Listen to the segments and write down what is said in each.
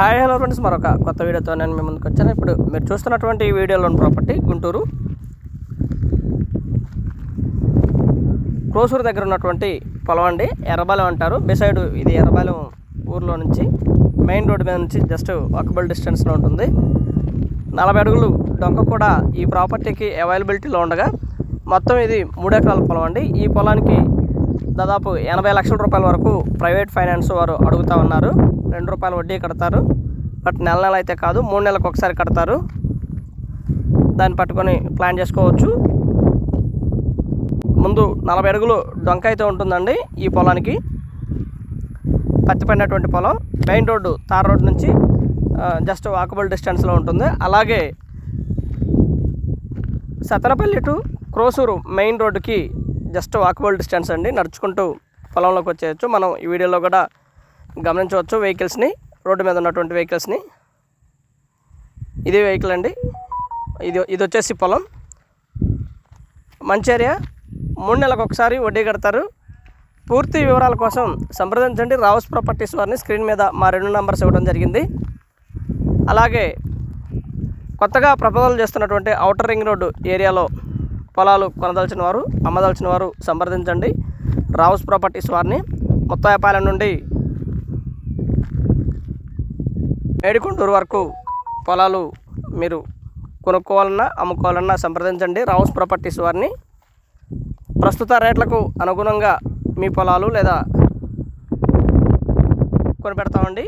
Hi hello friends, మరొక కొత్త వీడియోతో నేను మీ ముందుకు వచ్చాను. ఇప్పుడు మీరు చూస్తున్నటువంటి ఈ వీడియోలోని ప్రాపర్టీ గుంటూరు క్రోసూరు దగ్గర ఉన్నటువంటి పొలం అండి. ఎర్రబాలెం అంటారు. బిసైడ్ ఇది ఎర్రబాలెం ఊర్లో నుంచి మెయిన్ రోడ్డు మీద నుంచి జస్ట్ వాకబుల్ డిస్టెన్స్లో ఉంటుంది. 40 అడుగులు డొంక కూడా ఈ ప్రాపర్టీకి అవైలబిలిటీలో ఉండగా మొత్తం ఇది 3 ఎకరాల పొలం అండి. ఈ పొలానికి దాదాపు 80 లక్షల రూపాయల వరకు ప్రైవేట్ ఫైనాన్స్ వారు అడుగుతూ ఉన్నారు. ₹2 వడ్డీ కడతారు. బట్ నెల అయితే కాదు, 3 నెలలకు ఒకసారి కడతారు. దాన్ని పట్టుకొని ప్లాన్ చేసుకోవచ్చు. ముందు 40 అడుగులు డొంక అయితే ఉంటుందండి. ఈ పొలానికి పత్తి పడినటువంటి పొలం. మెయిన్ రోడ్డు తార్ రోడ్డు నుంచి జస్ట్ వాకబుల్ డిస్టెన్స్లో ఉంటుంది. అలాగే సతనపల్లి టు క్రోసూరు మెయిన్ రోడ్డుకి జస్ట్ వాకబుల్ డిస్టెన్స్ అండి. నడుచుకుంటూ పొలంలోకి వచ్చేయచ్చు. మనం ఈ వీడియోలో కూడా గమనించవచ్చు వెహికల్స్ని, రోడ్డు మీద ఉన్నటువంటి వెహికల్స్ని. ఇది వెహికల్ అండి. ఇది వచ్చేసి పొలం. మంచి ఏరియా. 3 నెలలకు ఒకసారి వడ్డీ కడతారు. పూర్తి వివరాల కోసం సంప్రదించండి రావుస్ ప్రాపర్టీస్ వారిని. స్క్రీన్ మీద మా 2 నెంబర్స్ ఇవ్వడం జరిగింది. అలాగే కొత్తగా ప్రపోజల్ చేస్తున్నటువంటి ఔటర్ రింగ్ రోడ్డు ఏరియాలో పొలాలు కొనదలిచిన వారు, అమ్మదలిచిన వారు సంప్రదించండి రావుస్ ప్రాపర్టీస్ వారిని. ముత్తాయపాలెం నుండి మేడికొండూరు వరకు పొలాలు మీరు కొనుక్కోవాలన్నా అమ్ముకోవాలన్నా సంప్రదించండి రావుస్ ప్రాపర్టీస్ వారిని. ప్రస్తుత రేట్లకు అనుగుణంగా మీ పొలాలు లేదా కొనిపెడతామండి.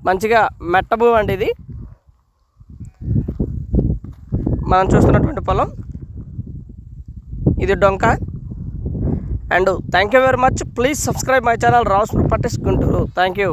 మంచిగా మెట్ట భూమి అండి ఇది. మనం చూస్తున్నటువంటి పొలం ఇది డొంక. And thank you very much. Please subscribe my channel Rao's properties Guntur. Thank you.